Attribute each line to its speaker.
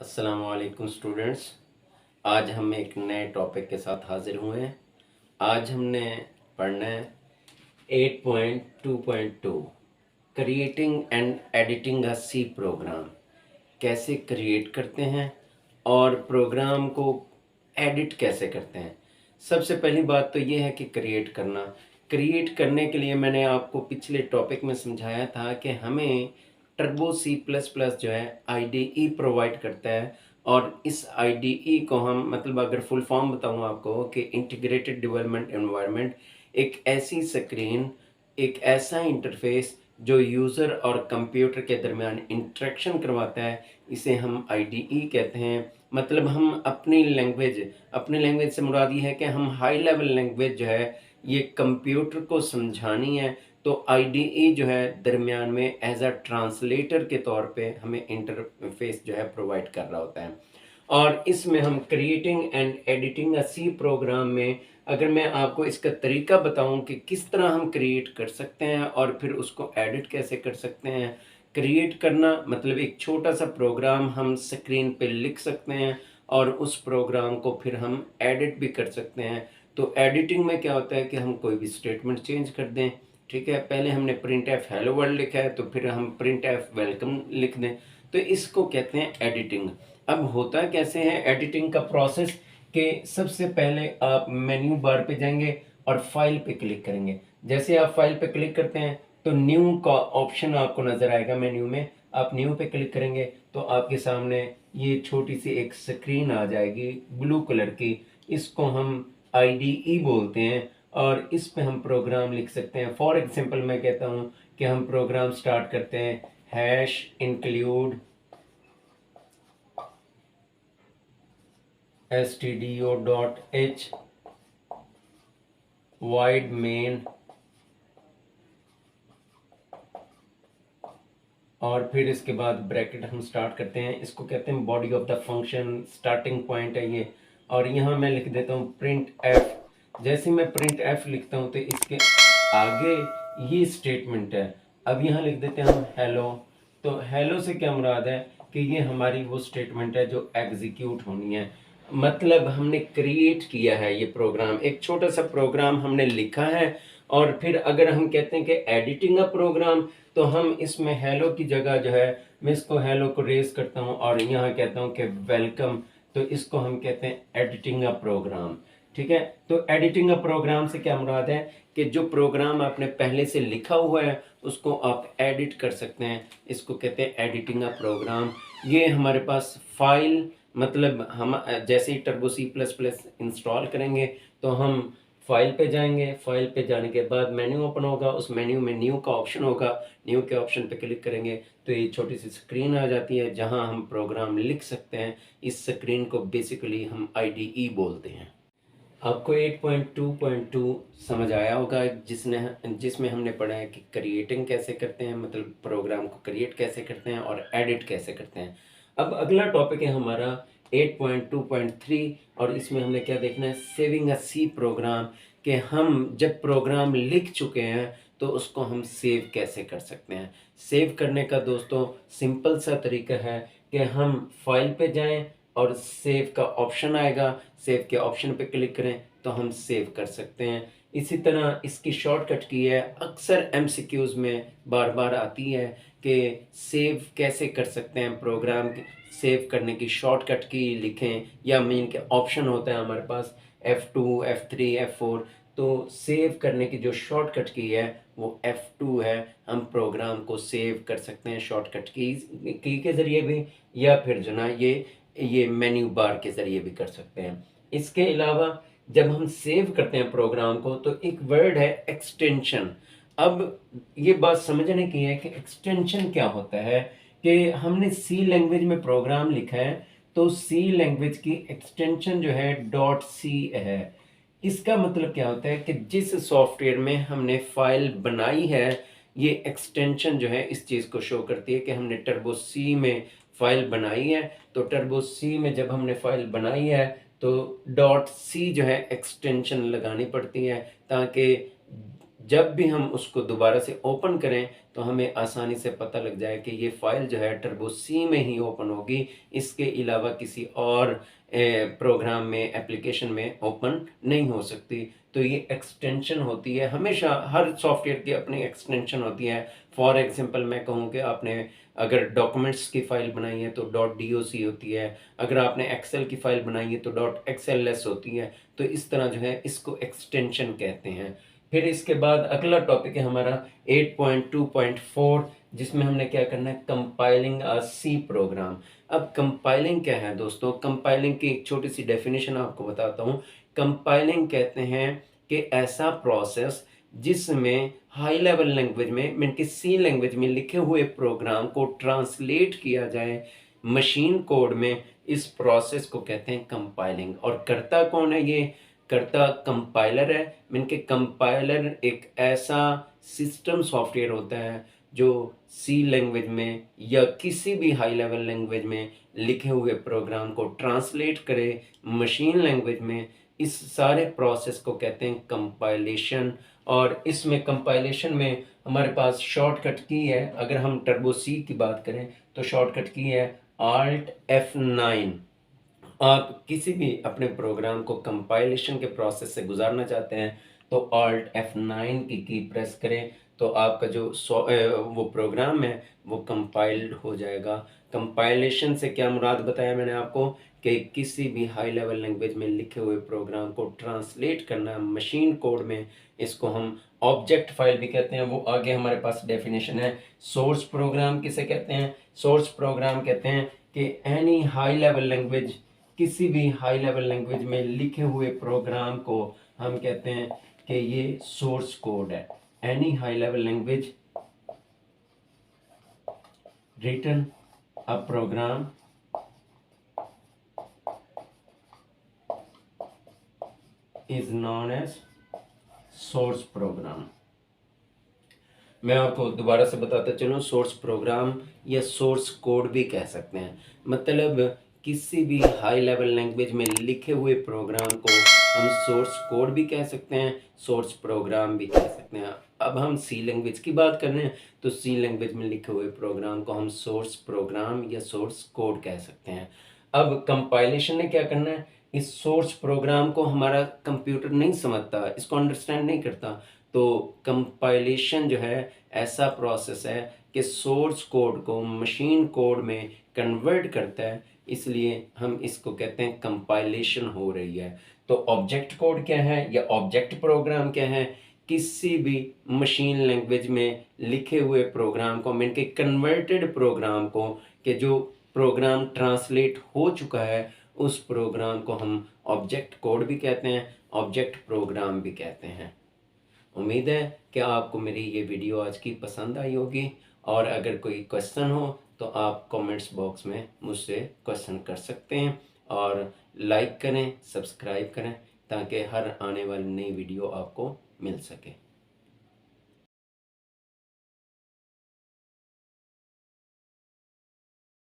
Speaker 1: अस्सलाम वालेकुम स्टूडेंट्स। आज हम एक नए टॉपिक के साथ हाजिर हुए हैं। आज हमने पढ़ना है 8.2.2 creating and editing a C program. कैसे क्रिएट करते हैं और प्रोग्राम को एडिट कैसे करते हैं। सबसे पहली बात तो ये है कि क्रिएट करने के लिए मैंने आपको पिछले टॉपिक में समझाया था कि हमें टर्बो सी प्लस प्लस जो है आईडीई प्रोवाइड करता है। और इस आईडीई को हम मतलब अगर फुल फॉर्म बताऊँ आपको कि इंटीग्रेटेड डेवलपमेंट एनवायरनमेंट, एक ऐसी स्क्रीन, एक ऐसा इंटरफेस जो यूज़र और कंप्यूटर के दरमियान इंटरेक्शन करवाता है, इसे हम आईडीई कहते हैं। मतलब हम अपनी लैंग्वेज से मुराद ये है कि हम हाई लेवल लैंग्वेज जो है ये कंप्यूटर को समझानी है, तो आईडीई जो है दरमियान में एज अ ट्रांसलेटर के तौर पे हमें इंटरफेस जो है प्रोवाइड कर रहा होता है। और इसमें हम creating and editing a C program में अगर मैं आपको इसका तरीका बताऊं कि किस तरह हम क्रिएट कर सकते हैं और फिर उसको एडिट कैसे कर सकते हैं। क्रिएट करना मतलब एक छोटा सा प्रोग्राम हम स्क्रीन पे लिख सकते हैं और उस प्रोग्राम को फिर हम एडिट भी कर सकते हैं। तो एडिटिंग में क्या होता है कि हम कोई भी स्टेटमेंट चेंज कर दें। ठीक है, पहले हमने प्रिंट एफ हेलो वर्ल्ड लिखा है तो फिर हम प्रिंट एफ वेलकम लिख दें, तो इसको कहते हैं एडिटिंग। अब होता कैसे है एडिटिंग का प्रोसेस कि सबसे पहले आप मेन्यू बार पे जाएंगे और फाइल पे क्लिक करेंगे। जैसे आप फाइल पे क्लिक करते हैं तो न्यू का ऑप्शन आपको नज़र आएगा मेन्यू में। आप न्यू पे क्लिक करेंगे तो आपके सामने ये छोटी सी एक स्क्रीन आ जाएगी ब्लू कलर की। इसको हम आईडीई बोलते हैं और इस पे हम प्रोग्राम लिख सकते हैं। फॉर एग्जांपल मैं कहता हूँ कि हम प्रोग्राम स्टार्ट करते हैं hash include stdio.h wide main, और फिर इसके बाद ब्रैकेट हम स्टार्ट करते हैं। इसको कहते हैं body of the function, starting point है ये। और यहाँ मैं लिख देता हूँ प्रिंट एफ। जैसे मैं प्रिंट एफ लिखता हूँ तो इसके आगे ये स्टेटमेंट है। अब यहाँ लिख देते हैं हम हेलो। तो हेलो से क्या मुराद है कि ये हमारी वो स्टेटमेंट है जो एग्जीक्यूट होनी है। मतलब हमने क्रिएट किया है ये प्रोग्राम, एक छोटा सा प्रोग्राम हमने लिखा है। और फिर अगर हम कहते हैं कि एडिटिंग का प्रोग्राम, तो हम इसमें हेलो की जगह जो है मैं इसको हेलो को रेज करता हूँ और यहाँ कहता हूँ कि वेलकम। तो इसको हम कहते हैं एडिटिंग का प्रोग्राम। ठीक है, तो एडिटिंग का प्रोग्राम से क्या मुराद है कि जो प्रोग्राम आपने पहले से लिखा हुआ है उसको आप एडिट कर सकते हैं। इसको कहते हैं एडिटिंग का प्रोग्राम। ये हमारे पास फाइल मतलब हम जैसे ही Turbo C plus plus install करेंगे तो हम फाइल पे जाएंगे। फाइल पे जाने के बाद मेन्यू ओपन होगा, उस मेन्यू में न्यू का ऑप्शन होगा। न्यू के ऑप्शन पे क्लिक करेंगे तो ये छोटी सी स्क्रीन आ जाती है जहां हम प्रोग्राम लिख सकते हैं। इस स्क्रीन को बेसिकली हम आईडीई बोलते हैं। आपको 8.2.2 समझ आया होगा जिसमें हमने पढ़ा है कि क्रिएटिंग कैसे करते हैं, मतलब प्रोग्राम को क्रिएट कैसे करते हैं और एडिट कैसे करते हैं। अब अगला टॉपिक है हमारा 8.2.3 और इसमें हमने क्या देखना है, सेविंग अ सी प्रोग्राम। कि हम जब प्रोग्राम लिख चुके हैं तो उसको हम सेव कैसे कर सकते हैं। सेव करने का दोस्तों सिंपल सा तरीका है कि हम फाइल पे जाएं और सेव का ऑप्शन आएगा, सेव के ऑप्शन पे क्लिक करें तो हम सेव कर सकते हैं। इसी तरह इसकी शॉर्टकट की है, अक्सर एमसीक्यूज में बार बार आती है कि सेव कैसे कर सकते हैं प्रोग्राम। सेव करने की शॉर्टकट की लिखें या मेन के ऑप्शन होता है हमारे पास F2 F3 F4। तो सेव करने की जो शॉर्टकट की है वो F2 है। हम प्रोग्राम को सेव कर सकते हैं शॉर्टकट की के ज़रिए भी, या फिर जो ना ये मेन्यू बार के ज़रिए भी कर सकते हैं। इसके अलावा जब हम सेव करते हैं प्रोग्राम को तो एक वर्ड है एक्सटेंशन। अब ये बात समझने की है कि एक्सटेंशन क्या होता है। कि हमने सी लैंग्वेज में प्रोग्राम लिखा है तो सी लैंग्वेज की एक्सटेंशन जो है डॉट सी है। इसका मतलब क्या होता है कि जिस सॉफ्टवेयर में हमने फाइल बनाई है ये एक्सटेंशन जो है इस चीज़ को शो करती है कि हमने टर्बो सी में फाइल बनाई है। तो टर्बो सी में जब हमने फाइल बनाई है तो डॉट सी जो है एक्सटेंशन लगानी पड़ती है ताकि जब भी हम उसको दोबारा से ओपन करें तो हमें आसानी से पता लग जाए कि ये फ़ाइल जो है टर्बो सी में ही ओपन होगी, इसके अलावा किसी और प्रोग्राम में, एप्लीकेशन में ओपन नहीं हो सकती। तो ये एक्सटेंशन होती है, हमेशा हर सॉफ्टवेयर की अपनी एक्सटेंशन होती है। फॉर एग्जांपल मैं कहूँ कि आपने अगर डॉक्यूमेंट्स की फ़ाइल बनाई है तो .doc होती है, अगर आपने एक्सेल की फ़ाइल बनाई है तो .xls होती है। तो इस तरह जो है इसको एक्सटेंशन कहते हैं। फिर इसके बाद अगला टॉपिक है हमारा 8.2.4, जिसमें हमने क्या करना है, कंपाइलिंग अ सी प्रोग्राम। अब कंपाइलिंग क्या है दोस्तों, कंपाइलिंग की एक छोटी सी डेफिनेशन आपको बताता हूँ। कंपाइलिंग कहते हैं कि ऐसा प्रोसेस जिसमें हाई लेवल लैंग्वेज में, मीन कि सी लैंग्वेज में लिखे हुए प्रोग्राम को ट्रांसलेट किया जाए मशीन कोड में। इस प्रोसेस को कहते हैं कंपाइलिंग। और करता कौन है ये? करता कंपाइलर है। मीन के कंपाइलर एक ऐसा सिस्टम सॉफ्टवेयर होता है जो सी लैंग्वेज में या किसी भी हाई लेवल लैंग्वेज में लिखे हुए प्रोग्राम को ट्रांसलेट करे मशीन लैंग्वेज में। इस सारे प्रोसेस को कहते हैं कंपाइलेशन। और इसमें कंपाइलेशन में हमारे पास शॉर्टकट की है। अगर हम टर्बो सी की बात करें तो शॉर्टकट की है Alt F9। आप किसी भी अपने प्रोग्राम को कंपाइलेशन के प्रोसेस से गुजारना चाहते हैं तो Alt F9 की प्रेस करें तो आपका जो वो प्रोग्राम है वो कंपाइल्ड हो जाएगा। कंपाइलेशन से क्या मुराद बताया मैंने आपको कि किसी भी हाई लेवल लैंग्वेज में लिखे हुए प्रोग्राम को ट्रांसलेट करना मशीन कोड में। इसको हम ऑब्जेक्ट फाइल भी कहते हैं। वो आगे हमारे पास डेफिनेशन है। सोर्स प्रोग्राम किसे कहते हैं? सोर्स प्रोग्राम कहते हैं कि एनी हाई लेवल लैंग्वेज, किसी भी हाई लेवल लैंग्वेज में लिखे हुए प्रोग्राम को हम कहते हैं कि ये सोर्स कोड है। Any high level language written a program is known as source program. मैं आपको दोबारा से बताता चलूँ, सोर्स प्रोग्राम या सोर्स कोड भी कह सकते हैं। मतलब किसी भी हाई लेवल लैंग्वेज में लिखे हुए प्रोग्राम को हम सोर्स कोड भी कह सकते हैं, सोर्स प्रोग्राम भी कह सकते हैं। अब हम सी लैंग्वेज की बात कर रहे हैं तो सी लैंग्वेज में लिखे हुए प्रोग्राम को हम सोर्स प्रोग्राम या सोर्स कोड कह सकते हैं। अब कंपाइलेशन ने क्या करना है, इस सोर्स प्रोग्राम को हमारा कंप्यूटर नहीं समझता, इसको अंडरस्टैंड नहीं करता। तो कंपाइलेशन जो है ऐसा प्रोसेस है कि सोर्स कोड को मशीन कोड में कन्वर्ट करता है, इसलिए हम इसको कहते हैं कंपाइलेशन हो रही है। तो ऑब्जेक्ट कोड क्या है या ऑब्जेक्ट प्रोग्राम क्या है? किसी भी मशीन लैंग्वेज में लिखे हुए प्रोग्राम को, मीन के कन्वर्टेड प्रोग्राम को, कि जो प्रोग्राम ट्रांसलेट हो चुका है उस प्रोग्राम को हम ऑब्जेक्ट कोड भी कहते हैं, ऑब्जेक्ट प्रोग्राम भी कहते हैं। उम्मीद है कि आपको मेरी ये वीडियो आज की पसंद आई होगी। और अगर कोई क्वेश्चन हो तो आप कमेंट्स बॉक्स में मुझसे क्वेश्चन कर सकते हैं। और लाइक करें, सब्सक्राइब करें ताकि हर आने वाली नई वीडियो आपको मिल सके।